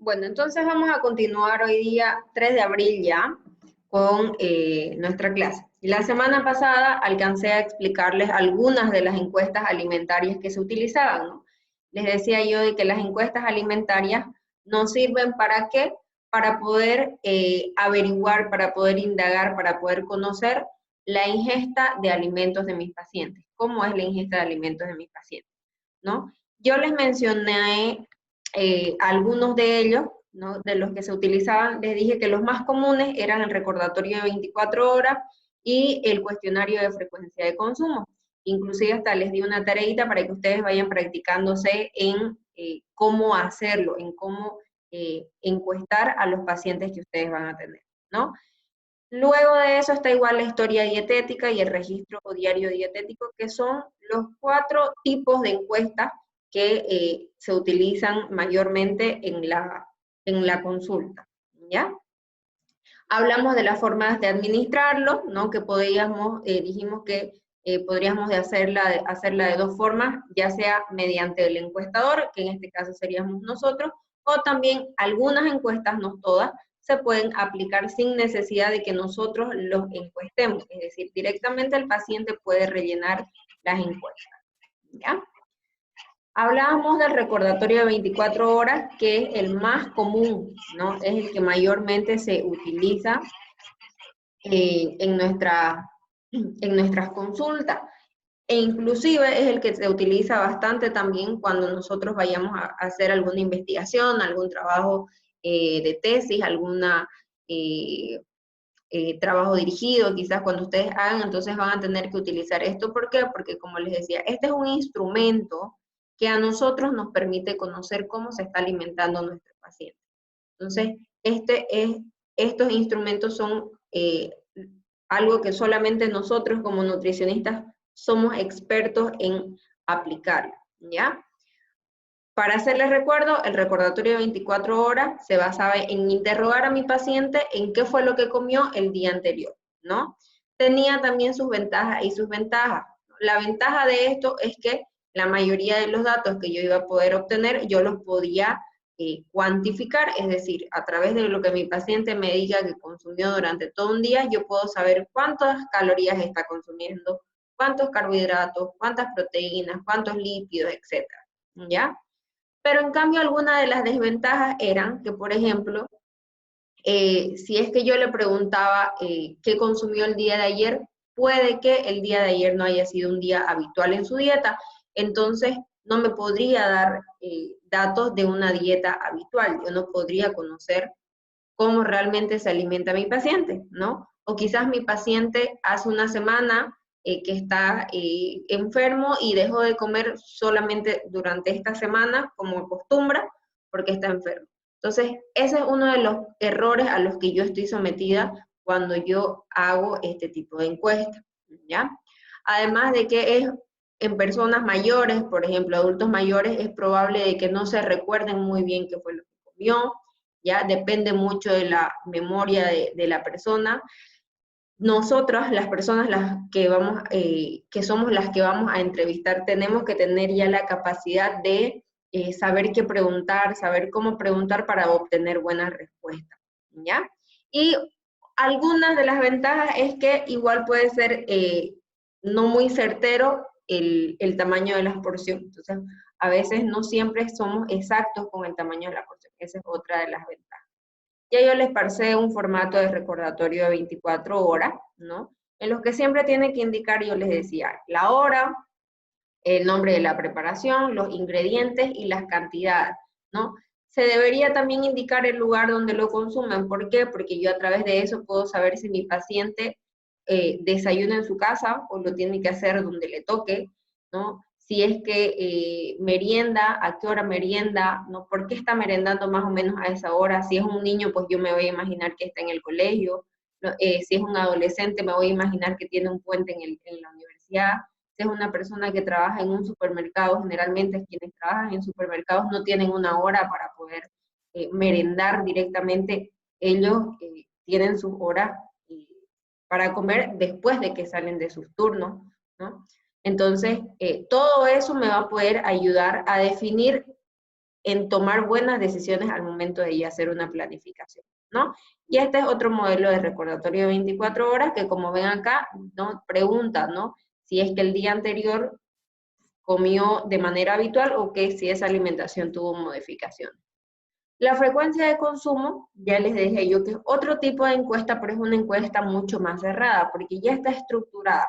Bueno, entonces vamos a continuar hoy día 3 de abril ya con nuestra clase. La semana pasada alcancé a explicarles algunas de las encuestas alimentarias que se utilizaban, ¿no? Les decía yo de que las encuestas alimentarias nos sirven ¿para qué? Para poder averiguar, para poder indagar, para poder conocer la ingesta de alimentos de mis pacientes. ¿Cómo es la ingesta de alimentos de mis pacientes? ¿No? Yo les mencioné algunos de ellos, ¿no? De los que se utilizaban, les dije que los más comunes eran el recordatorio de 24 horas y el cuestionario de frecuencia de consumo. Inclusive hasta les di una tareita para que ustedes vayan practicándose en cómo hacerlo, en cómo encuestar a los pacientes que ustedes van a tener, ¿no? Luego de eso está igual la historia dietética y el registro o diario dietético, que son los 4 tipos de encuestas que se utilizan mayormente en la consulta, ¿ya? Hablamos de las formas de administrarlo, ¿no? Que podíamos, dijimos que podríamos hacerla de 2 formas, ya sea mediante el encuestador, que en este caso seríamos nosotros, o también algunas encuestas, no todas, se pueden aplicar sin necesidad de que nosotros los encuestemos, es decir, directamente el paciente puede rellenar las encuestas, ¿ya? Hablábamos del recordatorio de 24 horas, que es el más común, ¿no? Es el que mayormente se utiliza en nuestras consultas. E inclusive es el que se utiliza bastante también cuando nosotros vayamos a hacer alguna investigación, algún trabajo de tesis, alguna trabajo dirigido, quizás cuando ustedes hagan, entonces van a tener que utilizar esto. ¿Por qué? Porque como les decía, este es un instrumento que a nosotros nos permite conocer cómo se está alimentando nuestro paciente. Entonces, estos instrumentos son algo que solamente nosotros como nutricionistas somos expertos en aplicarlo, ¿ya? Para hacerles recuerdo, el recordatorio de 24 horas se basaba en interrogar a mi paciente en qué fue lo que comió el día anterior, ¿no? Tenía también sus ventajas y sus ventajas. La ventaja de esto es que la mayoría de los datos que yo iba a poder obtener, yo los podía cuantificar, es decir, a través de lo que mi paciente me diga que consumió durante todo un día, yo puedo saber cuántas calorías está consumiendo, cuántos carbohidratos, cuántas proteínas, cuántos lípidos, etcétera, ¿ya? Pero en cambio algunas de las desventajas eran que, por ejemplo, si es que yo le preguntaba qué consumió el día de ayer, puede que el día de ayer no haya sido un día habitual en su dieta, entonces no me podría dar datos de una dieta habitual, yo no podría conocer cómo realmente se alimenta mi paciente, ¿no? O quizás mi paciente hace una semana que está enfermo y dejó de comer solamente durante esta semana, como acostumbra, porque está enfermo. Entonces, ese es uno de los errores a los que yo estoy sometida cuando yo hago este tipo de encuestas, ¿ya? Además de que es en personas mayores, por ejemplo, adultos mayores, es probable de que no se recuerden muy bien qué fue lo que comió, ya depende mucho de la memoria de la persona. Nosotras, las personas que somos las que vamos a entrevistar, tenemos que tener ya la capacidad de saber qué preguntar, saber cómo preguntar para obtener buenas respuestas, ¿ya? Y algunas de las ventajas es que igual puede ser no muy certero el tamaño de las porciones. Entonces, a veces no siempre somos exactos con el tamaño de la porción. Esa es otra de las ventajas. Ya yo les pasé un formato de recordatorio de 24 horas, ¿no? En los que siempre tiene que indicar, yo les decía, la hora, el nombre de la preparación, los ingredientes y las cantidades, ¿no? Se debería también indicar el lugar donde lo consumen. ¿Por qué? Porque yo a través de eso puedo saber si mi paciente desayuna en su casa o lo tiene que hacer donde le toque, ¿no? Si es que merienda, a qué hora merienda, ¿no? ¿Por qué está merendando más o menos a esa hora? Si es un niño, pues yo me voy a imaginar que está en el colegio, ¿no? Si es un adolescente, me voy a imaginar que tiene un puente en la universidad. Si es una persona que trabaja en un supermercado, generalmente quienes trabajan en supermercados no tienen una hora para poder merendar directamente, ellos tienen sus horas para comer después de que salen de sus turnos, ¿no? Entonces, todo eso me va a poder ayudar a definir en tomar buenas decisiones al momento de ya hacer una planificación, ¿no? Y este es otro modelo de recordatorio de 24 horas que, como ven acá, ¿no? Pregunta, ¿no? Si es que el día anterior comió de manera habitual o que si esa alimentación tuvo modificaciones. La frecuencia de consumo, ya les dije yo que es otro tipo de encuesta, pero es una encuesta mucho más cerrada, porque ya está estructurada.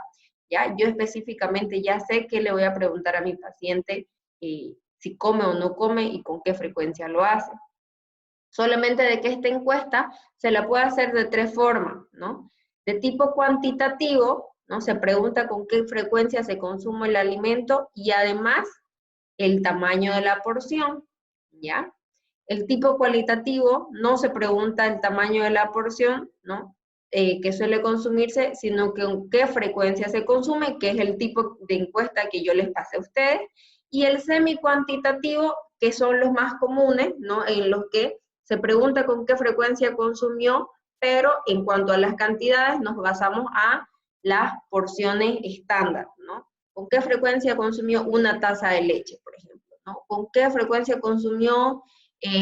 ¿Ya? Yo específicamente ya sé que le voy a preguntar a mi paciente si come o no come y con qué frecuencia lo hace. Solamente de que esta encuesta se la puede hacer de tres formas, ¿no? De tipo cuantitativo, ¿no? Se pregunta con qué frecuencia se consume el alimento y además el tamaño de la porción, ¿ya? El tipo cualitativo no se pregunta el tamaño de la porción, ¿no? Que suele consumirse, sino que con qué frecuencia se consume, que es el tipo de encuesta que yo les pasé a ustedes. Y el semi-cuantitativo, que son los más comunes, ¿no? En los que se pregunta con qué frecuencia consumió, pero en cuanto a las cantidades nos basamos a las porciones estándar, ¿no? ¿Con qué frecuencia consumió una taza de leche, por ejemplo? ¿No? ¿Con qué frecuencia consumió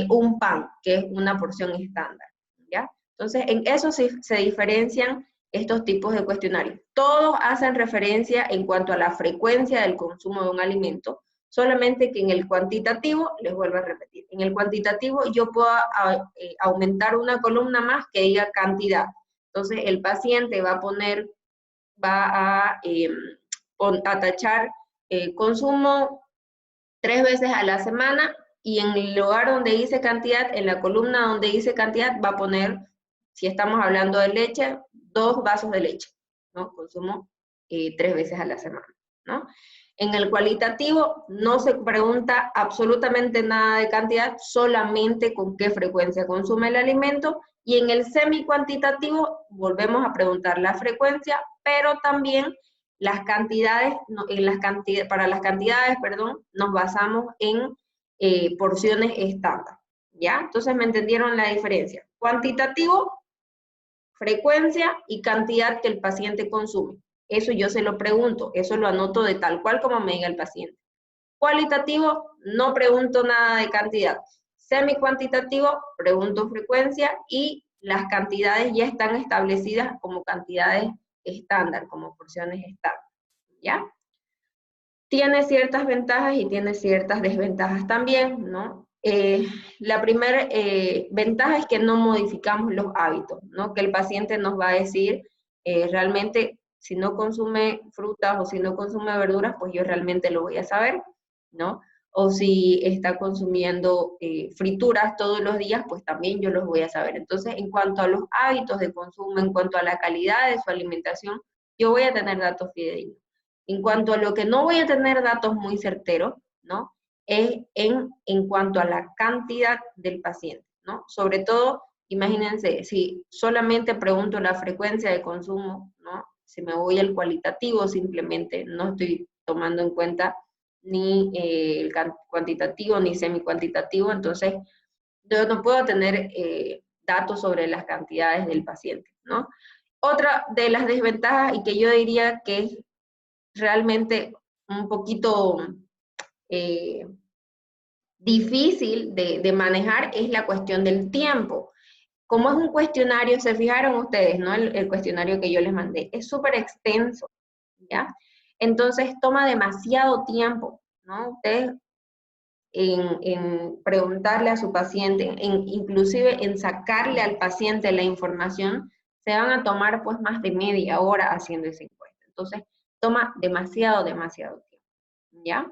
un pan, que es una porción estándar? ¿Ya? Entonces, en eso se diferencian estos tipos de cuestionarios. Todos hacen referencia en cuanto a la frecuencia del consumo de un alimento, solamente que en el cuantitativo, les vuelvo a repetir, en el cuantitativo yo puedo aumentar una columna más que diga cantidad. Entonces, el paciente va a tachar consumo 3 veces a la semana y en el lugar donde dice cantidad, en la columna donde dice cantidad, va a poner, si estamos hablando de leche, 2 vasos de leche, ¿no? Consumo 3 veces a la semana, ¿no? En el cualitativo no se pregunta absolutamente nada de cantidad, solamente con qué frecuencia consume el alimento, y en el semi-cuantitativo volvemos a preguntar la frecuencia, pero también las cantidades, para las cantidades, perdón, nos basamos en porciones estándar, ¿ya? Entonces, ¿me entendieron la diferencia? Cuantitativo, frecuencia y cantidad que el paciente consume. Eso yo se lo pregunto, eso lo anoto de tal cual como me diga el paciente. Cualitativo, no pregunto nada de cantidad. Semi-cuantitativo, pregunto frecuencia y las cantidades ya están establecidas como cantidades estándar, como porciones estándar, ¿ya? Tiene ciertas ventajas y tiene ciertas desventajas también, ¿no? La primera ventaja es que no modificamos los hábitos, ¿no? Que el paciente nos va a decir realmente si no consume frutas o si no consume verduras, pues yo realmente lo voy a saber, ¿no? O si está consumiendo frituras todos los días, pues también yo los voy a saber. Entonces, en cuanto a los hábitos de consumo, en cuanto a la calidad de su alimentación, yo voy a tener datos fidedignos. En cuanto a lo que no voy a tener datos muy certeros, ¿no? Es en cuanto a la cantidad del paciente, ¿no? Sobre todo, imagínense, si solamente pregunto la frecuencia de consumo, ¿no? Si me voy al cualitativo, simplemente no estoy tomando en cuenta ni el cuantitativo ni semi-cuantitativo, entonces yo no puedo tener datos sobre las cantidades del paciente, ¿no? Otra de las desventajas, y que yo diría que es realmente un poquito difícil de manejar, es la cuestión del tiempo. Como es un cuestionario, se fijaron ustedes, ¿no? El cuestionario que yo les mandé, es súper extenso, ¿ya? Entonces toma demasiado tiempo, ¿no? Ustedes en preguntarle a su paciente, inclusive en sacarle al paciente la información, se van a tomar pues más de media hora haciendo esa encuesta. Entonces, toma demasiado tiempo, ¿ya?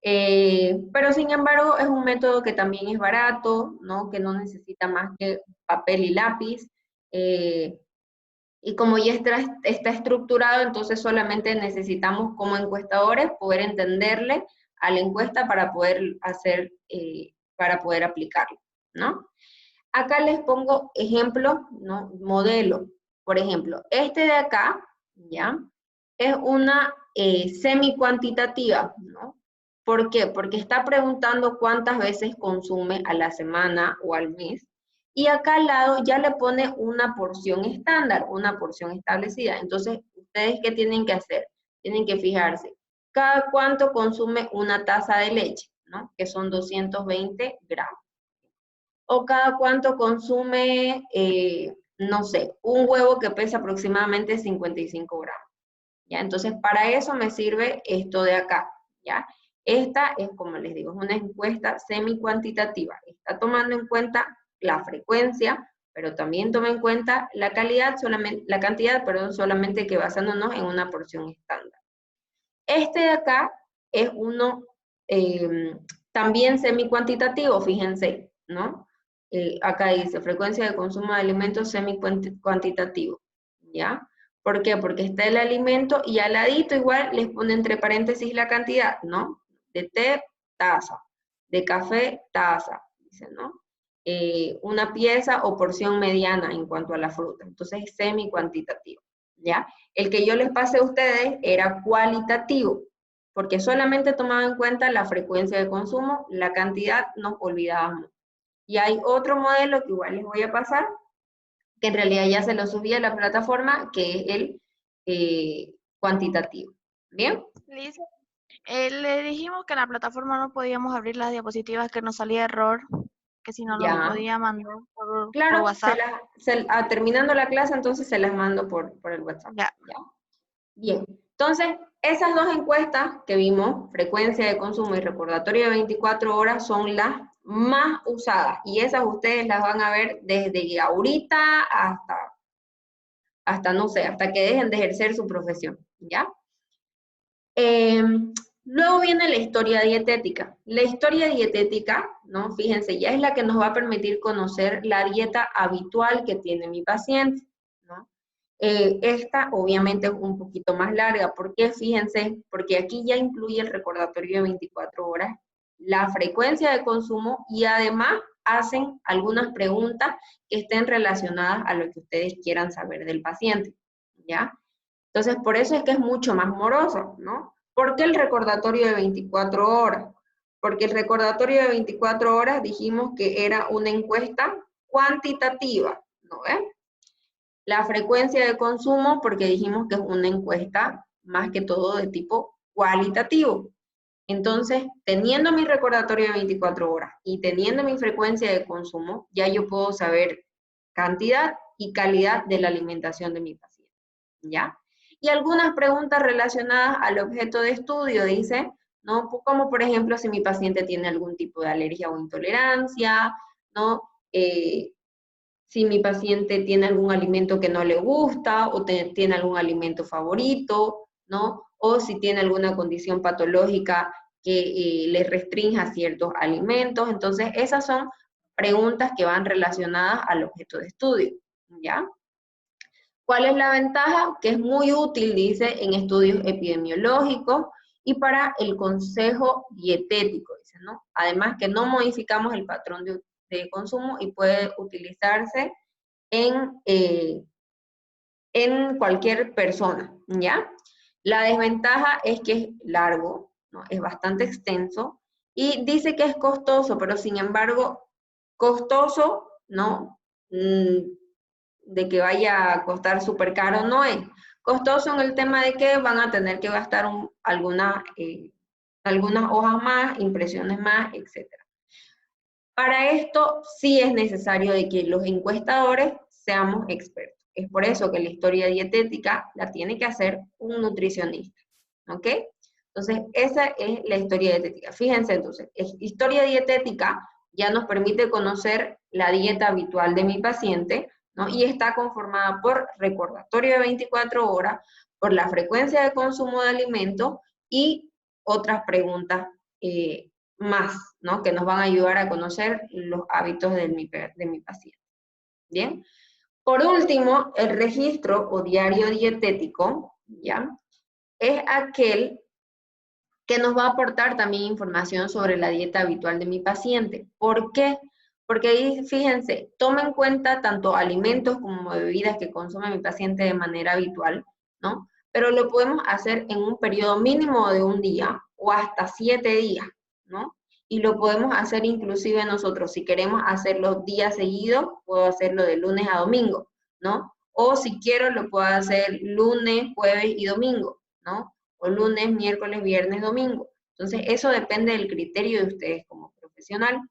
Pero sin embargo, es un método que también es barato, ¿no? Que no necesita más que papel y lápiz. Y como ya está estructurado, entonces solamente necesitamos como encuestadores poder entenderle a la encuesta para poder para poder aplicarlo, ¿no? Acá les pongo ejemplos, ¿no? Modelo. Por ejemplo, este de acá, ¿ya? Es una semi-cuantitativa, ¿no? ¿Por qué? Porque está preguntando cuántas veces consume a la semana o al mes. Y acá al lado ya le pone una porción estándar, una porción establecida. Entonces, ¿ustedes qué tienen que hacer? Tienen que fijarse, ¿cada cuánto consume una taza de leche? ¿no? Que son 220 gramos. O cada cuánto consume, no sé, un huevo que pesa aproximadamente 55 gramos. ¿Ya? Entonces, para eso me sirve esto de acá, ¿ya? Esta es, como les digo, es una encuesta semi-cuantitativa. Está tomando en cuenta la frecuencia, pero también toma en cuenta la cantidad, solamente que basándonos en una porción estándar. Este de acá es uno también semi-cuantitativo, fíjense, ¿no? Acá dice frecuencia de consumo de alimentos semi-cuantitativo, ¿ya? ¿Por qué? Porque está el alimento y al ladito igual les pone entre paréntesis la cantidad, ¿no? De té, taza. De café, taza, dice, ¿no? Una pieza o porción mediana en cuanto a la fruta. Entonces es semi-cuantitativo, ¿ya? El que yo les pasé a ustedes era cualitativo, porque solamente tomaba en cuenta la frecuencia de consumo, la cantidad nos olvidábamos. Y hay otro modelo que igual les voy a pasar, que en realidad ya se lo subí a la plataforma, que es el cuantitativo. ¿Bien? Liz, le dijimos que en la plataforma no podíamos abrir las diapositivas, que nos salía error, que si no lo Ya. podía mandar por Claro, WhatsApp. terminando la clase, entonces se las mando por el WhatsApp. Ya. ¿Ya? Bien. Entonces, esas dos encuestas que vimos, frecuencia de consumo y recordatorio de 24 horas, son las más usadas. Y esas ustedes las van a ver desde ahorita hasta no sé, hasta que dejen de ejercer su profesión, ¿ya? Luego viene la historia dietética. La historia dietética, ¿no? Fíjense, ya es la que nos va a permitir conocer la dieta habitual que tiene mi paciente, ¿no? Esta obviamente es un poquito más larga. ¿Por qué? Fíjense, porque aquí ya incluye el recordatorio de 24 horas, la frecuencia de consumo y además hacen algunas preguntas que estén relacionadas a lo que ustedes quieran saber del paciente, ¿ya? Entonces, por eso es que es mucho más moroso, ¿no? ¿Por qué el recordatorio de 24 horas? Porque el recordatorio de 24 horas dijimos que era una encuesta cuantitativa, ¿no ven? La frecuencia de consumo, porque dijimos que es una encuesta más que todo de tipo cualitativo. Entonces, teniendo mi recordatorio de 24 horas y teniendo mi frecuencia de consumo, ya yo puedo saber cantidad y calidad de la alimentación de mi paciente, ¿ya? Y algunas preguntas relacionadas al objeto de estudio, dice, ¿no? Como por ejemplo, si mi paciente tiene algún tipo de alergia o intolerancia, ¿no? Si mi paciente tiene algún alimento que no le gusta o tiene algún alimento favorito, ¿no? O si tiene alguna condición patológica que le restrinja ciertos alimentos. Entonces, esas son preguntas que van relacionadas al objeto de estudio, ¿ya? ¿Cuál es la ventaja? Que es muy útil, dice, en estudios epidemiológicos y para el consejo dietético, dice, ¿no? Además que no modificamos el patrón de consumo y puede utilizarse en cualquier persona, ¿ya? La desventaja es que es largo, ¿no? Es bastante extenso y dice que es costoso, pero sin embargo, costoso, ¿no? De que vaya a costar súper caro, no es. Costoso en el tema de que van a tener que gastar algunas hojas más, impresiones más, etc. Para esto sí es necesario de que los encuestadores seamos expertos. Es por eso que la historia dietética la tiene que hacer un nutricionista, ¿ok? Entonces, esa es la historia dietética. Fíjense entonces, historia dietética ya nos permite conocer la dieta habitual de mi paciente, ¿no? Y está conformada por recordatorio de 24 horas, por la frecuencia de consumo de alimentos y otras preguntas más, ¿no? Que nos van a ayudar a conocer los hábitos de mi paciente. Bien. Por último, el registro o diario dietético, ¿ya? Es aquel que nos va a aportar también información sobre la dieta habitual de mi paciente. ¿Por qué? Porque fíjense, toma en cuenta tanto alimentos como bebidas que consume mi paciente de manera habitual, ¿no? Pero lo podemos hacer en un periodo mínimo de un día o hasta 7 días, ¿no? Y lo podemos hacer inclusive nosotros, si queremos hacerlo días seguidos, puedo hacerlo de lunes a domingo, ¿no? O si quiero, lo puedo hacer lunes, jueves y domingo, ¿no? O lunes, miércoles, viernes, domingo. Entonces, eso depende del criterio de ustedes como profesional.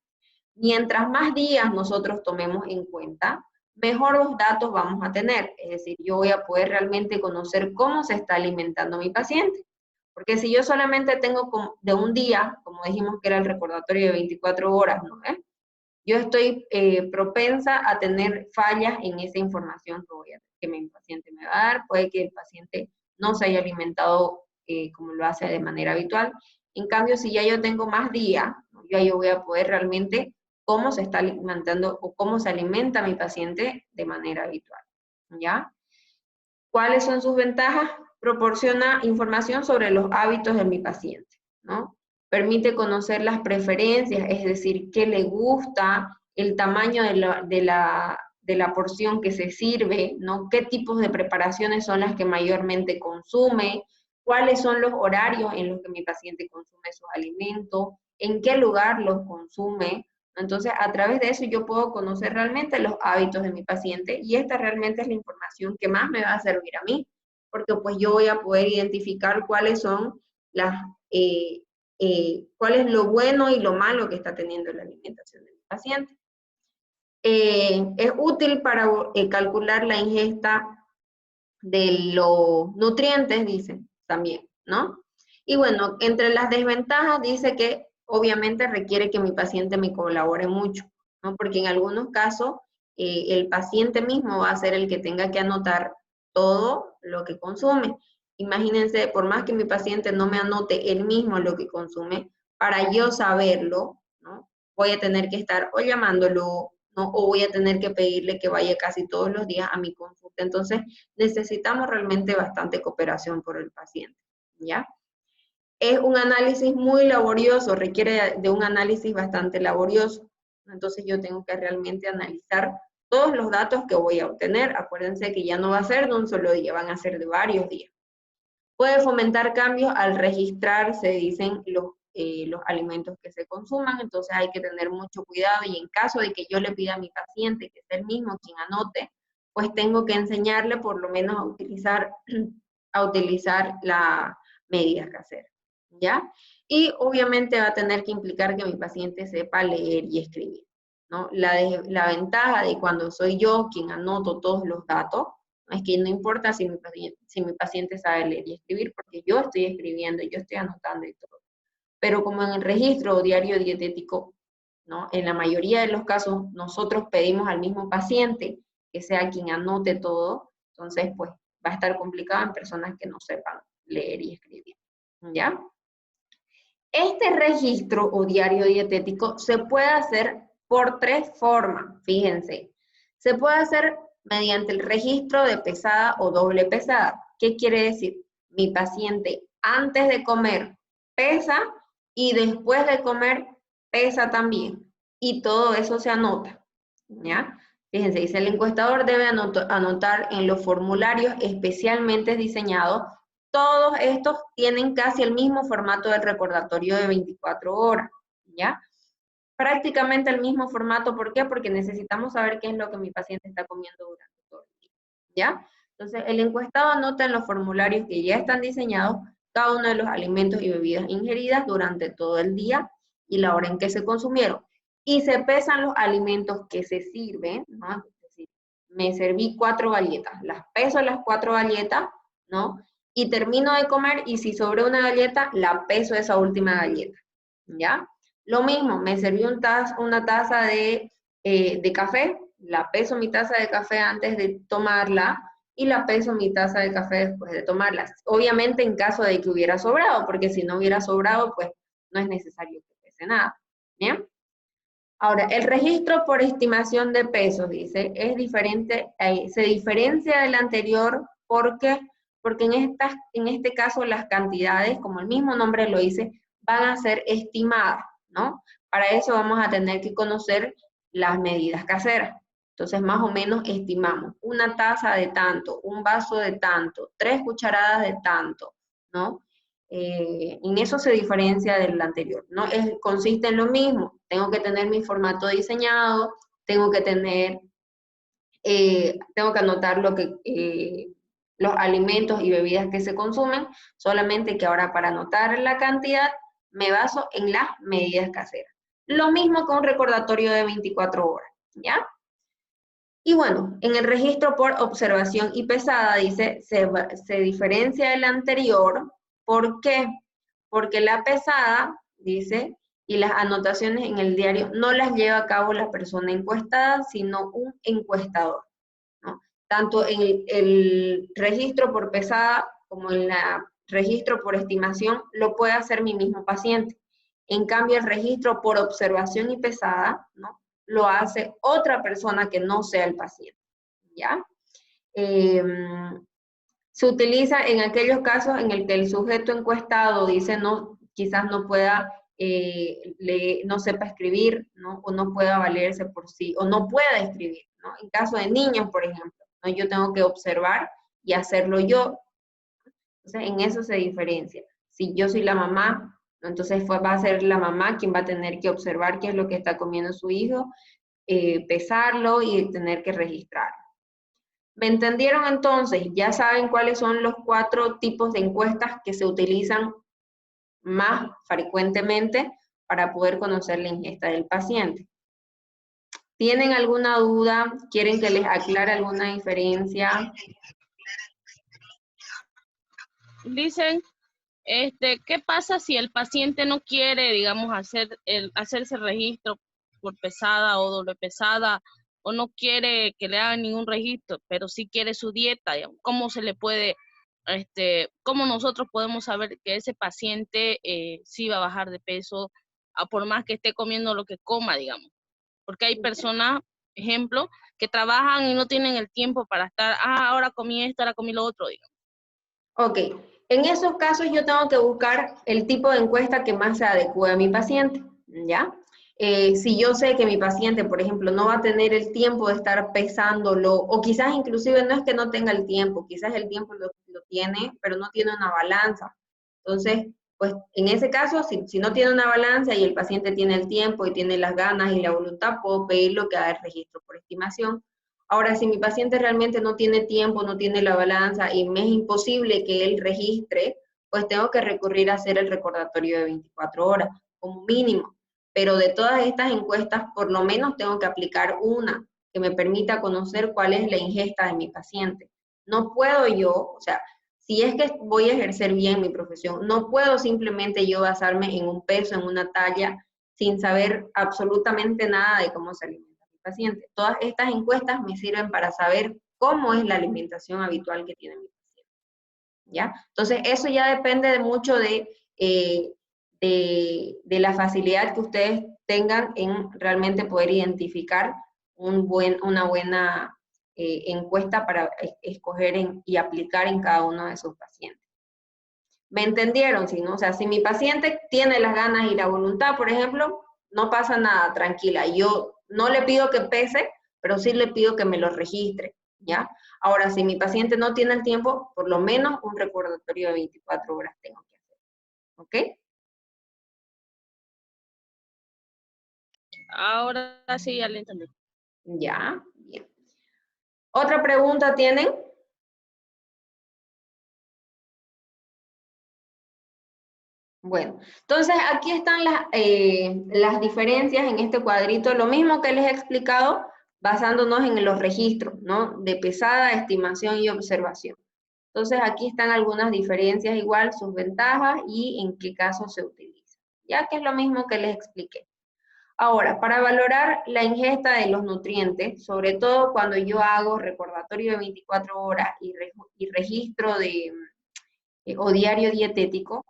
Mientras más días nosotros tomemos en cuenta, mejor los datos vamos a tener. Es decir, yo voy a poder realmente conocer cómo se está alimentando mi paciente. Porque si yo solamente tengo de un día, como dijimos que era el recordatorio de 24 horas, ¿no? Yo estoy propensa a tener fallas en esa información que mi paciente me va a dar. Puede que el paciente no se haya alimentado como lo hace de manera habitual. En cambio, si ya yo tengo más días, ¿no? Ya yo voy a poder realmente cómo se está alimentando o cómo se alimenta mi paciente de manera habitual, ¿ya? ¿Cuáles son sus ventajas? Proporciona información sobre los hábitos de mi paciente, ¿no? Permite conocer las preferencias, es decir, qué le gusta, el tamaño de la porción que se sirve, ¿no? Qué tipos de preparaciones son las que mayormente consume, cuáles son los horarios en los que mi paciente consume sus alimentos, en qué lugar los consume. Entonces, a través de eso yo puedo conocer realmente los hábitos de mi paciente y esta realmente es la información que más me va a servir a mí, porque pues yo voy a poder identificar cuáles son cuál es lo bueno y lo malo que está teniendo la alimentación de mi paciente. Es útil para calcular la ingesta de los nutrientes, dice también, ¿no? Y bueno, entre las desventajas dice que obviamente requiere que mi paciente me colabore mucho, ¿no? Porque en algunos casos el paciente mismo va a ser el que tenga que anotar todo lo que consume. Imagínense, por más que mi paciente no me anote él mismo lo que consume, para yo saberlo, ¿no? Voy a tener que estar o llamándolo, ¿no? O voy a tener que pedirle que vaya casi todos los días a mi consulta. Entonces, necesitamos realmente bastante cooperación por el paciente, ¿ya? Es un análisis muy laborioso, requiere de un análisis bastante laborioso. Entonces, yo tengo que realmente analizar todos los datos que voy a obtener. Acuérdense que ya no va a ser de un solo día, van a ser de varios días. Puede fomentar cambios al registrar, se dicen, los alimentos que se consuman, entonces hay que tener mucho cuidado y en caso de que yo le pida a mi paciente que sea el mismo quien anote, pues tengo que enseñarle por lo menos a utilizar la medida casera, ¿ya? Y obviamente va a tener que implicar que mi paciente sepa leer y escribir, ¿no? La ventaja de cuando soy yo quien anoto todos los datos, es que no importa si mi paciente sabe leer y escribir, porque yo estoy escribiendo, yo estoy anotando y todo. Pero como en el registro o diario dietético, ¿no? En la mayoría de los casos, nosotros pedimos al mismo paciente que sea quien anote todo, entonces, pues, va a estar complicado en personas que no sepan leer y escribir, ¿ya? Este registro o diario dietético se puede hacer por tres formas, fíjense. Se puede hacer mediante el registro de pesada o doble pesada. ¿Qué quiere decir? Mi paciente antes de comer pesa y después de comer pesa también. Y todo eso se anota, ¿ya? Fíjense, dice, el encuestador debe anotar en los formularios especialmente diseñados. Todos estos tienen casi el mismo formato del recordatorio de 24 horas, ¿ya? Prácticamente el mismo formato, ¿por qué? Porque necesitamos saber qué es lo que mi paciente está comiendo durante todo el día, ¿ya? Entonces, el encuestado anota en los formularios que ya están diseñados cada uno de los alimentos y bebidas ingeridas durante todo el día y la hora en que se consumieron. Y se pesan los alimentos que se sirven, ¿no? Es decir, me serví 4 galletas, las peso las 4 galletas, ¿no? Y termino de comer y si sobró una galleta, la peso esa última galleta, ¿ya? Lo mismo, me serví una taza de café, la peso mi taza de café antes de tomarla y la peso mi taza de café después de tomarla. Obviamente en caso de que hubiera sobrado, porque si no hubiera sobrado, pues no es necesario que pese nada, ¿bien? Ahora, el registro por estimación de pesos, dice, es diferente, se diferencia del anterior porque en este caso las cantidades, como el mismo nombre lo dice, van a ser estimadas, ¿no? Para eso vamos a tener que conocer las medidas caseras. Entonces, más o menos estimamos una taza de tanto, un vaso de tanto, 3 cucharadas de tanto, ¿no? En eso se diferencia del anterior, ¿no? Consiste en lo mismo, tengo que tener mi formato diseñado, tengo que anotar los alimentos y bebidas que se consumen, solamente que ahora para anotar la cantidad Me baso en las medidas caseras. Lo mismo con un recordatorio de 24 horas, ¿ya? Y bueno, en el registro por observación y pesada dice, se diferencia del anterior. ¿Por qué? Porque la pesada, dice, y las anotaciones en el diario no las lleva a cabo la persona encuestada, sino un encuestador, ¿no? Tanto en el registro por pesada como en el registro por estimación lo puede hacer mi mismo paciente. En cambio, el registro por observación y pesada, ¿no?, lo hace otra persona que no sea el paciente, ¿ya? Se utiliza en aquellos casos en el que el sujeto encuestado dice no, quizás no pueda, no sepa escribir, ¿no?, o no pueda valerse por sí, o no pueda escribir, ¿no? En caso de niños, por ejemplo, ¿no?, yo tengo que observar y hacerlo yo. Entonces, en eso se diferencia. Si yo soy la mamá, ¿no?, entonces va a ser la mamá quien va a tener que observar qué es lo que está comiendo su hijo, pesarlo y tener que registrarlo. ¿Me entendieron entonces? Ya saben cuáles son los 4 tipos de encuestas que se utilizan más frecuentemente para poder conocer la ingesta del paciente. ¿Tienen alguna duda? ¿Quieren que les aclare alguna diferencia? Dicen, ¿qué pasa si el paciente no quiere, digamos, hacerse registro por pesada o doble pesada, o no quiere que le hagan ningún registro, pero sí quiere su dieta? Digamos? ¿Cómo se le puede, cómo nosotros podemos saber que ese paciente sí va a bajar de peso, por más que esté comiendo lo que coma, digamos? Porque hay personas, ejemplo, que trabajan y no tienen el tiempo para estar, ahora comí esto, ahora comí lo otro, digamos. Ok, en esos casos yo tengo que buscar el tipo de encuesta que más se adecue a mi paciente, ¿ya? Si yo sé que mi paciente, por ejemplo, no va a tener el tiempo de estar pesándolo, o quizás inclusive no es que no tenga el tiempo, quizás el tiempo lo tiene, pero no tiene una balanza. Entonces, pues en ese caso, si no tiene una balanza y el paciente tiene el tiempo y tiene las ganas y la voluntad, puedo pedirlo que haga el registro por estimación. Ahora, si mi paciente realmente no tiene tiempo, no tiene la balanza y me es imposible que él registre, pues tengo que recurrir a hacer el recordatorio de 24 horas, como mínimo. Pero de todas estas encuestas, por lo menos tengo que aplicar una que me permita conocer cuál es la ingesta de mi paciente. No puedo yo, o sea, si es que voy a ejercer bien mi profesión, no puedo simplemente yo basarme en un peso, en una talla, sin saber absolutamente nada de cómo se alimenta mi paciente. Todas estas encuestas me sirven para saber cómo es la alimentación habitual que tiene mi paciente, ¿ya? Entonces, eso ya depende de mucho de la facilidad que ustedes tengan en realmente poder identificar una buena encuesta para escoger y aplicar en cada uno de sus pacientes. ¿Me entendieron? Si no, o sea, si mi paciente tiene las ganas y la voluntad, por ejemplo, no pasa nada, tranquila. Yo no le pido que pese, pero sí le pido que me lo registre, ¿ya? Ahora, si mi paciente no tiene el tiempo, por lo menos un recordatorio de 24 horas tengo que hacer, ¿ok? Ahora sí, ya le entendí. Ya, bien. ¿Otra pregunta tienen? Bueno, entonces aquí están las diferencias en este cuadrito, lo mismo que les he explicado, basándonos en los registros, ¿no?, de pesada, estimación y observación. Entonces aquí están algunas diferencias igual, sus ventajas y en qué caso se utiliza, ya que es lo mismo que les expliqué. Ahora, para valorar la ingesta de los nutrientes, sobre todo cuando yo hago recordatorio de 24 horas y registro o diario dietético,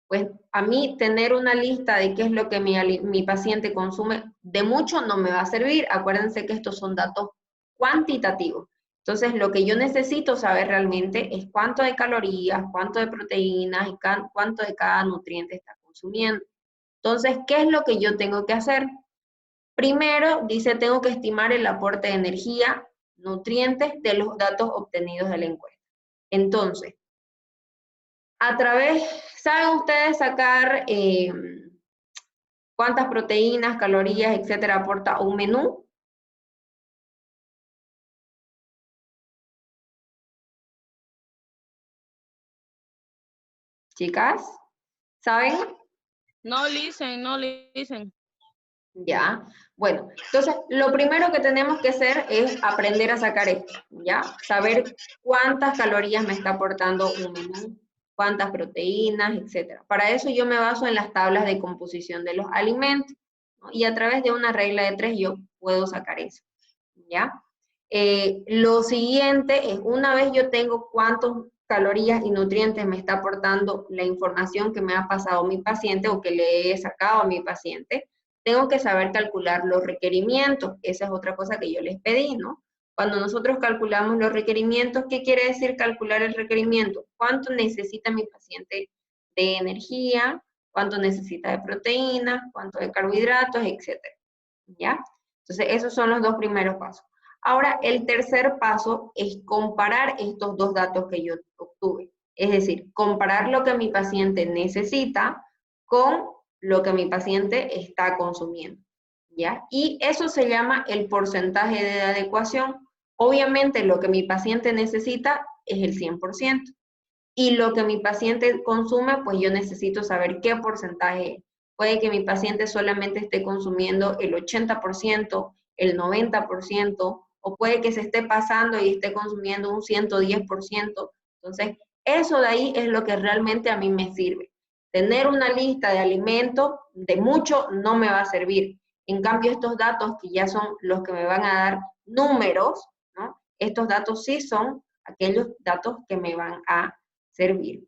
pues a mí tener una lista de qué es lo que mi paciente consume, de mucho no me va a servir. Acuérdense que estos son datos cuantitativos. Entonces, lo que yo necesito saber realmente es cuánto de calorías, cuánto de proteínas y cuánto de cada nutriente está consumiendo. Entonces, ¿qué es lo que yo tengo que hacer? Primero, dice, tengo que estimar el aporte de energía, nutrientes de los datos obtenidos de la encuesta. Entonces, ¿saben ustedes sacar cuántas proteínas, calorías, etcétera, aporta un menú? Chicas, ¿saben? No listen, no listen. ¿Ya? Bueno, entonces lo primero que tenemos que hacer es aprender a sacar esto, ¿ya? Saber cuántas calorías me está aportando un menú, cuántas proteínas, etcétera. Para eso yo me baso en las tablas de composición de los alimentos, ¿no? Y a través de una regla de 3 yo puedo sacar eso, ¿ya? Lo siguiente es, una vez yo tengo cuántas calorías y nutrientes me está aportando la información que me ha pasado mi paciente o que le he sacado a mi paciente, tengo que saber calcular los requerimientos. Esa es otra cosa que yo les pedí, ¿no? Cuando nosotros calculamos los requerimientos, ¿qué quiere decir calcular el requerimiento? ¿Cuánto necesita mi paciente de energía? ¿Cuánto necesita de proteínas? ¿Cuánto de carbohidratos? Etcétera. ¿Ya? Entonces, esos son los dos primeros pasos. Ahora, el tercer paso es comparar estos dos datos que yo obtuve. Es decir, comparar lo que mi paciente necesita con lo que mi paciente está consumiendo, ¿ya? Y eso se llama el porcentaje de adecuación. Obviamente, lo que mi paciente necesita es el 100%. Y lo que mi paciente consume, pues yo necesito saber qué porcentaje es. Puede que mi paciente solamente esté consumiendo el 80%, el 90%, o puede que se esté pasando y esté consumiendo un 110%. Entonces, eso de ahí es lo que realmente a mí me sirve. Tener una lista de alimentos de mucho no me va a servir. En cambio, estos datos que ya son los que me van a dar números, ¿no? Estos datos sí son aquellos datos que me van a servir.